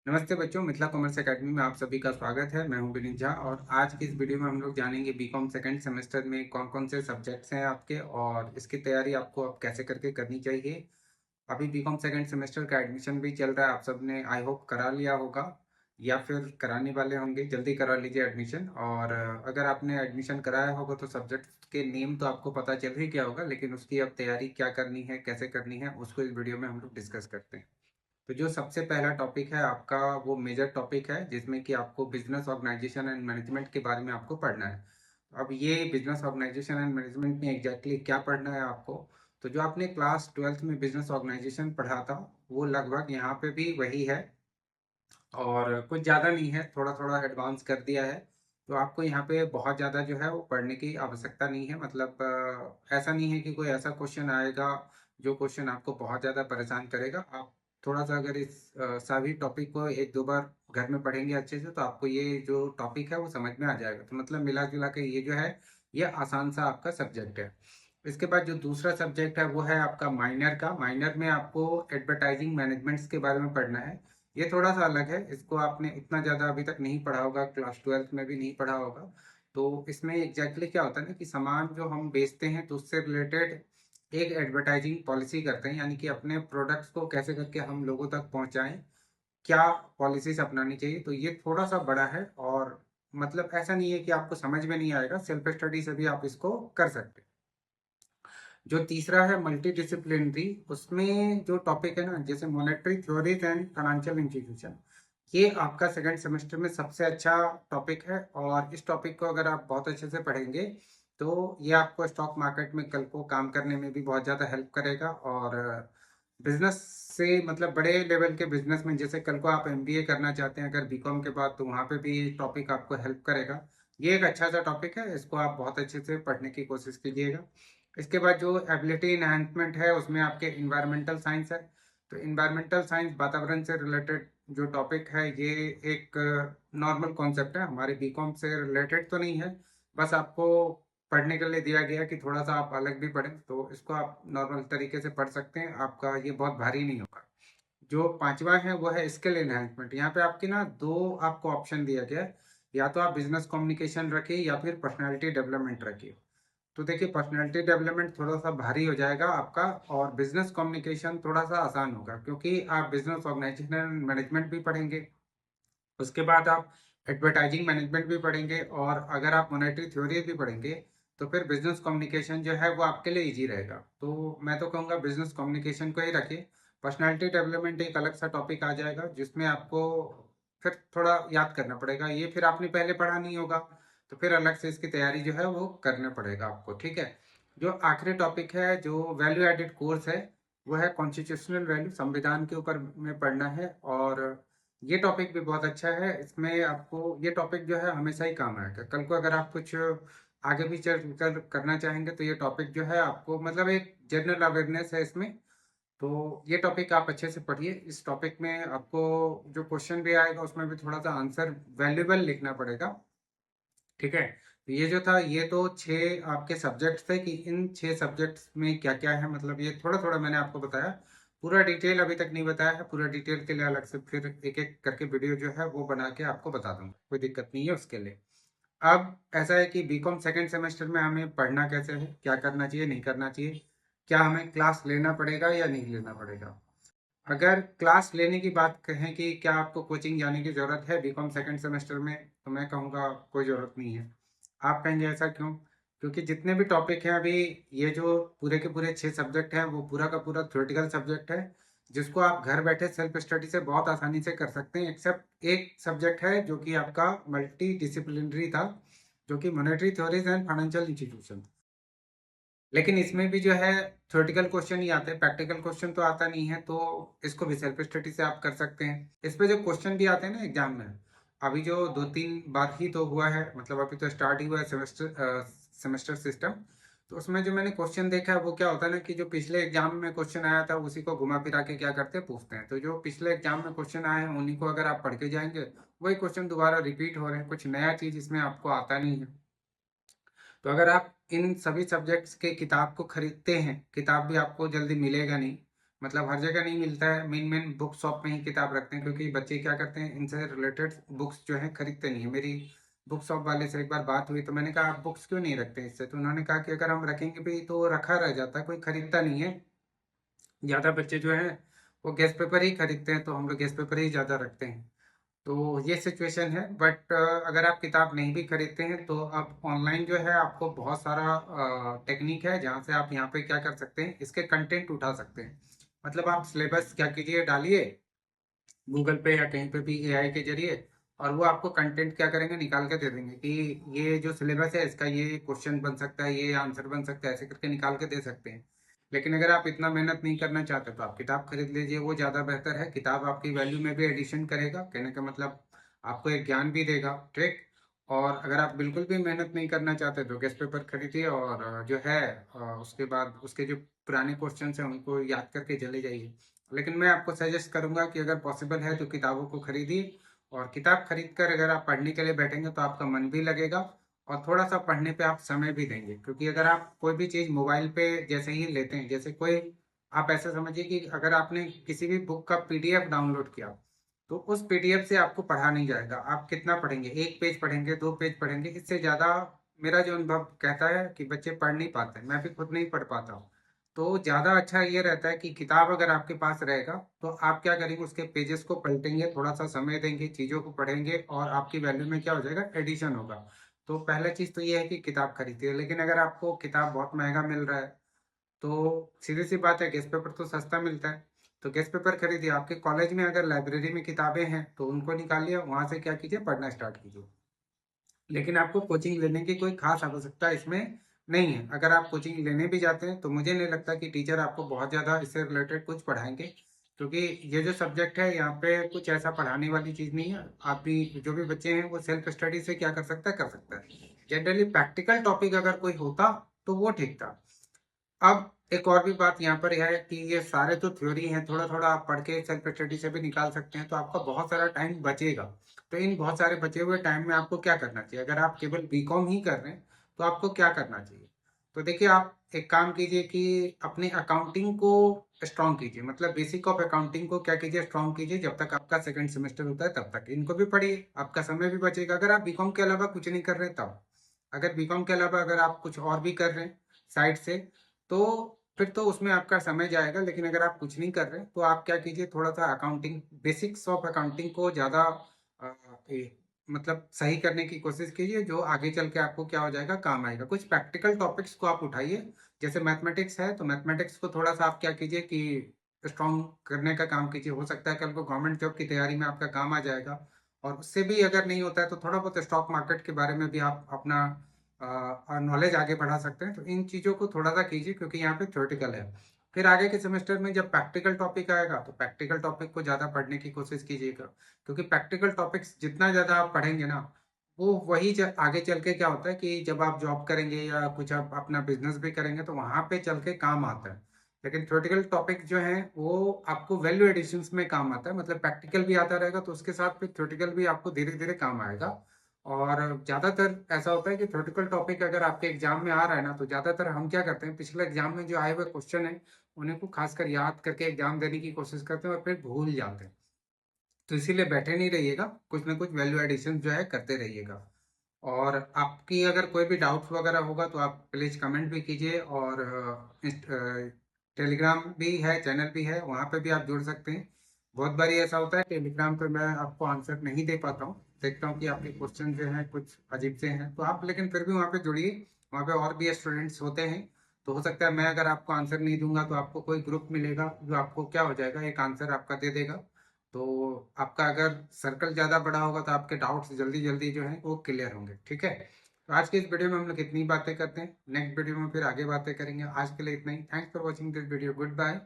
नमस्ते बच्चों, Mithila commerce academy में आप सभी का स्वागत है। मैं हूं विनीत झा और आज की इस वीडियो में हम लोग जानेंगे बीकॉम सेकंड सेमेस्टर में कौन कौन से सब्जेक्ट्स हैं आपके और इसकी तैयारी आपको अब कैसे करके करनी चाहिए। अभी बीकॉम सेकंड सेमेस्टर का एडमिशन भी चल रहा है, आप सबने आई होप करा लिया होगा या फिर कराने वाले होंगे। जल्दी करा लीजिए एडमिशन। और अगर आपने एडमिशन कराया होगा तो सब्जेक्ट के नेम तो आपको पता चल ही गया होगा, लेकिन उसकी अब तैयारी क्या करनी है, कैसे करनी है, उसको इस वीडियो में हम लोग डिस्कस करते हैं। तो जो सबसे पहला टॉपिक है आपका, वो मेजर टॉपिक है जिसमें कि आपको बिजनेस ऑर्गेनाइजेशन एंड मैनेजमेंट के बारे में आपको पढ़ना है। अब ये बिजनेस ऑर्गेनाइजेशन एंड मैनेजमेंट में एग्जैक्टली क्या पढ़ना है आपको, तो जो आपने क्लास ट्वेल्थ में बिजनेस ऑर्गेनाइजेशन पढ़ा था वो लगभग यहाँ पे भी वही है और कुछ ज़्यादा नहीं है, थोड़ा थोड़ा एडवांस कर दिया है। तो आपको यहाँ पे बहुत ज़्यादा जो है वो पढ़ने की आवश्यकता नहीं है। मतलब ऐसा नहीं है कि कोई ऐसा क्वेश्चन आएगा जो क्वेश्चन आपको बहुत ज़्यादा परेशान करेगा। आप थोड़ा सा अगर इस सभी टॉपिक को एक दो बार घर में पढ़ेंगे अच्छे से तो आपको ये जो टॉपिक है वो समझ में आ जाएगा। तो मतलब मिला जुला के ये जो है ये आसान सा आपका सब्जेक्ट है। इसके बाद जो दूसरा सब्जेक्ट है वो है आपका माइनर का। माइनर में आपको एडवर्टाइजिंग मैनेजमेंट्स के बारे में पढ़ना है। ये थोड़ा सा अलग है, इसको आपने इतना ज़्यादा अभी तक नहीं पढ़ा होगा, क्लास ट्वेल्थ में भी नहीं पढ़ा होगा। तो इसमें एग्जैक्टली क्या होता है ना कि सामान जो हम बेचते हैं तो उससे रिलेटेड एक एडवर्टाइजिंग पॉलिसी करते हैं, यानी कि अपने प्रोडक्ट्स को कैसे करके हम लोगों तक पहुंचाएं, क्या पॉलिसीज अपनानी चाहिए। तो ये थोड़ा सा बड़ा है और मतलब ऐसा नहीं है कि आपको समझ में नहीं आएगा, सेल्फ स्टडी से भी आप इसको कर सकते हैं। जो तीसरा है मल्टी डिसिप्लिनरी, उसमें जो टॉपिक है ना जैसे monetary theories and financial institution, ये आपका सेकंड सेमेस्टर में सबसे अच्छा टॉपिक है। और इस टॉपिक को अगर आप बहुत अच्छे से पढ़ेंगे तो ये आपको स्टॉक मार्केट में कल को काम करने में भी बहुत ज़्यादा हेल्प करेगा। और बिजनेस से मतलब बड़े लेवल के बिजनेस में जैसे कल को आप एमबीए करना चाहते हैं अगर बीकॉम के बाद, तो वहाँ पे भी ये टॉपिक आपको हेल्प करेगा। ये एक अच्छा सा टॉपिक है, इसको आप बहुत अच्छे से पढ़ने की कोशिश कीजिएगा। इसके बाद जो एबिलिटी इन्हांसमेंट है उसमें आपके इन्वायरमेंटल साइंस है। तो इन्वायरमेंटल साइंस वातावरण से रिलेटेड जो टॉपिक है ये एक नॉर्मल कॉन्सेप्ट है, हमारे बीकॉम से रिलेटेड तो नहीं है। बस आपको पढ़ने के लिए दिया गया कि थोड़ा सा आप अलग भी पढ़ें, तो इसको आप नॉर्मल तरीके से पढ़ सकते हैं, आपका ये बहुत भारी नहीं होगा। जो पांचवा है वो है स्किल एनहांसमेंट। यहाँ पे आपके ना दो आपको ऑप्शन दिया गया है, या तो आप बिजनेस कम्युनिकेशन रखिए या फिर पर्सनालिटी डेवलपमेंट रखिए। तो देखिए पर्सनालिटी डेवलपमेंट थोड़ा सा भारी हो जाएगा आपका और बिजनेस कम्युनिकेशन थोड़ा सा आसान होगा, क्योंकि आप बिजनेस ऑर्गेनाइजेशन मैनेजमेंट भी पढ़ेंगे, उसके बाद आप एडवर्टाइजिंग मैनेजमेंट भी पढ़ेंगे और अगर आप मॉनेटरी थ्योरी भी पढ़ेंगे तो फिर बिजनेस कम्युनिकेशन जो है वो आपके लिए इजी रहेगा। तो मैं तो कहूँगा बिजनेस कम्युनिकेशन को ही रखिए। पर्सनालिटी डेवलपमेंट एक अलग सा टॉपिक आ जाएगा जिसमें आपको फिर थोड़ा याद करना पड़ेगा, ये फिर आपने पहले पढ़ा नहीं होगा, तो फिर अलग से इसकी तैयारी जो है वो करना पड़ेगा आपको, ठीक है। जो आखिरी टॉपिक है जो वैल्यू एडेड कोर्स है वो है कॉन्स्टिट्यूशनल वैल्यू, संविधान के ऊपर में पढ़ना है। और ये टॉपिक भी बहुत अच्छा है, इसमें आपको ये टॉपिक जो है हमेशा ही काम आएगा। कल को अगर आप कुछ आगे भी चल कर करना चाहेंगे तो ये टॉपिक जो है आपको मतलब एक जनरल अवेयरनेस है इसमें। तो ये टॉपिक आप अच्छे से पढ़िए। इस टॉपिक में आपको जो क्वेश्चन भी आएगा उसमें भी थोड़ा सा आंसर वैल्यूबल लिखना पड़ेगा, ठीक है। तो ये जो था ये तो छः आपके सब्जेक्ट्स थे कि इन छः सब्जेक्ट्स में क्या क्या है, मतलब ये थोड़ा थोड़ा मैंने आपको बताया, पूरा डिटेल अभी तक नहीं बताया है। पूरा डिटेल के लिए अलग से फिर एक एक करके वीडियो जो है वो बना के आपको बता दूंगा, कोई दिक्कत नहीं है उसके लिए। अब ऐसा है कि बीकॉम सेकंड सेमेस्टर में हमें पढ़ना कैसे है, क्या करना चाहिए नहीं करना चाहिए, क्या हमें क्लास लेना पड़ेगा या नहीं लेना पड़ेगा। अगर क्लास लेने की बात कहें कि क्या आपको कोचिंग जाने की ज़रूरत है बीकॉम सेकंड सेमेस्टर में, तो मैं कहूँगा कोई ज़रूरत नहीं है। आप कहेंगे ऐसा क्यों? क्योंकि जितने भी टॉपिक हैं अभी, ये जो पूरे के पूरे 6 सब्जेक्ट हैं वो पूरा का पूरा थ्योरेटिकल सब्जेक्ट है, जिसको आप घर बैठे सेल्फ स्टडी से बहुत आसानी से कर सकते हैं। एक्सेप्ट एक सब्जेक्ट है जो कि आपका मल्टी डिसिप्लिनरी था, जो कि monetary theories and financial institution. लेकिन इसमें भी जो है थ्योरेटिकल क्वेश्चन ही आते हैं, प्रैक्टिकल क्वेश्चन तो आता नहीं है, तो इसको भी सेल्फ स्टडी से आप कर सकते हैं। इस पे जो क्वेश्चन भी आते हैं ना एग्जाम में, अभी जो 2-3 बार ही तो हुआ है, मतलब अभी तो स्टार्ट ही हुआ है सेमेस्टर सेमेस्टर सिस्टम। तो उसमें जो मैंने क्वेश्चन देखा है वो क्या होता है ना कि जो पिछले एग्जाम में क्वेश्चन आया था उसी को घुमा फिरा के क्या करते हैं पूछते हैं। तो जो पिछले एग्जाम में क्वेश्चन आए हैं उन्हीं को अगर आप पढ़ के जाएंगे, वही क्वेश्चन दोबारा रिपीट हो रहे हैं, कुछ नया चीज इसमें आपको आता नहीं है। तो अगर आप इन सभी सब्जेक्ट्स के किताब को खरीदते हैं, किताब भी आपको जल्दी मिलेगा नहीं, मतलब हर जगह नहीं मिलता है। मेन मेन बुक शॉप में ही किताब रखते हैं, क्योंकि बच्चे क्या करते हैं, इनसे रिलेटेड बुक्स जो है खरीदते नहीं है। मेरी बुक शॉप वाले से एक बार बात हुई तो मैंने कहा आप बुक्स क्यों नहीं रखते इससे, तो उन्होंने कहा कि अगर हम रखेंगे भी तो रखा रह जाता है, कोई खरीदता नहीं है। ज़्यादा बच्चे जो हैं वो गेस्ट पेपर ही खरीदते हैं, तो हम लोग गेस्ट पेपर ही ज़्यादा रखते हैं। तो ये सिचुएशन है। बट अगर आप किताब नहीं भी खरीदते हैं तो आप ऑनलाइन जो है आपको बहुत सारा टेक्निक है जहाँ से आप यहाँ पे क्या कर सकते हैं, इसके कंटेंट उठा सकते हैं। मतलब आप सिलेबस क्या कीजिए, डालिए गूगल पे या कहीं पे भी एआई के जरिए, और वो आपको कंटेंट क्या करेंगे, निकाल के दे देंगे कि ये जो सिलेबस है इसका ये क्वेश्चन बन सकता है, ये आंसर बन सकता है, ऐसे करके निकाल के दे सकते हैं। लेकिन अगर आप इतना मेहनत नहीं करना चाहते तो आप किताब खरीद लीजिए, वो ज़्यादा बेहतर है। किताब आपकी वैल्यू में भी एडिशन करेगा, कहने का मतलब आपको एक ज्ञान भी देगा, ठीक। और अगर आप बिल्कुल भी मेहनत नहीं करना चाहते तो गेस्ट पेपर खरीदिए, और जो है उसके बाद उसके जो पुराने क्वेश्चन हैं उनको याद करके चले जाइए। लेकिन मैं आपको सजेस्ट करूंगा कि अगर पॉसिबल है तो किताबों को खरीदिए, और किताब खरीद कर अगर आप पढ़ने के लिए बैठेंगे तो आपका मन भी लगेगा, और थोड़ा सा पढ़ने पे आप समय भी देंगे। क्योंकि अगर आप कोई भी चीज़ मोबाइल पे जैसे ही लेते हैं, जैसे कोई, आप ऐसा समझिए कि अगर आपने किसी भी बुक का पीडीएफ डाउनलोड किया तो उस पीडीएफ से आपको पढ़ा नहीं जाएगा। आप कितना पढ़ेंगे, एक पेज पढ़ेंगे, दो पेज पढ़ेंगे, इससे ज़्यादा मेरा जो अनुभव कहता है कि बच्चे पढ़ नहीं पाते, मैं भी खुद नहीं पढ़ पाता हूँ। तो ज़्यादा अच्छा ये रहता है कि किताब अगर आपके पास रहेगा तो आप क्या करेंगे, उसके पेजेस को पलटेंगे, थोड़ा सा समय देंगे, चीज़ों को पढ़ेंगे, और आपकी वैल्यू में क्या हो जाएगा, एडिशन होगा। तो पहला चीज़ तो ये है कि किताब खरीदिए। लेकिन अगर आपको किताब बहुत महंगा मिल रहा है तो सीधी सी बात है, गेस्ट पेपर तो सस्ता मिलता है, तो गेस्ट पेपर खरीदिए। आपके कॉलेज में अगर लाइब्रेरी में किताबें हैं तो उनको निकालिए, वहाँ से क्या कीजिए, पढ़ना स्टार्ट कीजिए। लेकिन आपको कोचिंग लेने की कोई खास आवश्यकता इसमें नहीं है। अगर आप कोचिंग लेने भी जाते हैं तो मुझे नहीं लगता कि टीचर आपको बहुत ज़्यादा इससे रिलेटेड कुछ पढ़ाएंगे, क्योंकि ये जो सब्जेक्ट है यहाँ पे कुछ ऐसा पढ़ाने वाली चीज़ नहीं है। आप भी जो भी बच्चे हैं वो सेल्फ स्टडी से क्या कर सकता है, कर सकता है। जनरली प्रैक्टिकल टॉपिक अगर कोई होता तो वो ठीक था। अब एक और भी बात यहाँ पर यह है कि ये सारे जो थ्योरी हैं थोड़ा थोड़ा आप पढ़ के सेल्फ स्टडी से भी निकाल सकते हैं, तो आपका बहुत सारा टाइम बचेगा। तो इन बहुत सारे बचे हुए टाइम में आपको क्या करना चाहिए, अगर आप केवल बीकॉम ही कर रहे हैं तो आपको क्या करना चाहिए। तो देखिए, आप एक काम कीजिए कि अपने अकाउंटिंग को स्ट्रॉन्ग कीजिए, मतलब बेसिक ऑफ अकाउंटिंग को क्या कीजिए, स्ट्रॉन्ग कीजिए। जब तक आपका सेकंड सेमेस्टर होता है तब तक इनको भी पढ़िए, आपका समय भी बचेगा। अगर आप बीकॉम के अलावा कुछ नहीं कर रहे तब, अगर बीकॉम के अलावा अगर आप कुछ और भी कर रहे हैं साइड से, तो फिर तो उसमें आपका समय जाएगा। लेकिन अगर आप कुछ नहीं कर रहे तो आप क्या कीजिए, थोड़ा सा अकाउंटिंग, बेसिक्स ऑफ अकाउंटिंग को ज़्यादा मतलब सही करने की कोशिश कीजिए, जो आगे चल के आपको क्या हो जाएगा, काम आएगा। कुछ प्रैक्टिकल टॉपिक्स को आप उठाइए, जैसे मैथमेटिक्स है तो मैथमेटिक्स को थोड़ा सा आप क्या कीजिए कि स्ट्रॉन्ग करने का काम कीजिए। हो सकता है कल को गवर्नमेंट जॉब की तैयारी में आपका काम आ जाएगा। और उससे भी अगर नहीं होता है तो थोड़ा बहुत स्टॉक मार्केट के बारे में भी आप अपना नॉलेज आगे बढ़ा सकते हैं। तो इन चीज़ों को थोड़ा सा कीजिए, क्योंकि यहाँ पे थ्योरेटिकल है। फिर आगे के सेमेस्टर में जब प्रैक्टिकल टॉपिक आएगा तो प्रैक्टिकल टॉपिक को ज़्यादा पढ़ने की कोशिश कीजिएगा, क्योंकि प्रैक्टिकल टॉपिक्स जितना ज़्यादा आप पढ़ेंगे ना, वो वही आगे चल के क्या होता है कि जब आप जॉब करेंगे या कुछ आप अपना बिजनेस भी करेंगे तो वहाँ पे चल के काम आता है। लेकिन थ्योरेटिकल टॉपिक जो है वो आपको वैल्यू एडिशंस में काम आता है, मतलब प्रैक्टिकल भी आता रहेगा तो उसके साथ फिर थ्योरेटिकल भी आपको धीरे धीरे काम आएगा। और ज़्यादातर ऐसा होता है कि थ्योरेटिकल टॉपिक अगर आपके एग्जाम में आ रहा है ना, तो ज़्यादातर हम क्या करते हैं, पिछले एग्जाम में जो आए हुए क्वेश्चन है उन्हीं को खासकर याद करके एग्जाम देने की कोशिश करते हैं और फिर भूल जाते हैं। तो इसीलिए बैठे नहीं रहिएगा, कुछ ना कुछ वैल्यू एडिशन जो है करते रहिएगा। और आपकी अगर कोई भी डाउट्स वगैरह होगा तो आप प्लीज़ कमेंट भी कीजिए, और टेलीग्राम भी है, चैनल भी है, वहाँ पे भी आप जुड़ सकते हैं। बहुत बारी ऐसा होता है टेलीग्राम पे मैं आपको आंसर नहीं दे पाता हूँ, देखता हूँ कि आपके क्वेश्चन जो हैं कुछ अजीब से हैं, तो आप लेकिन फिर भी वहाँ पे जुड़िए। वहाँ पे और भी स्टूडेंट्स होते हैं, तो हो सकता है मैं अगर आपको आंसर नहीं दूंगा तो आपको कोई ग्रुप मिलेगा जो आपको क्या हो जाएगा, एक आंसर आपका दे देगा। तो आपका अगर सर्कल ज़्यादा बड़ा होगा तो आपके डाउट्स जल्दी जल्दी जो है वो क्लियर होंगे, ठीक है। तो आज के इस वीडियो में हम लोग इतनी बातें करते हैं, नेक्स्ट वीडियो में फिर आगे बातें करेंगे। आज के लिए इतना ही। Thanks for watching this video, good bye.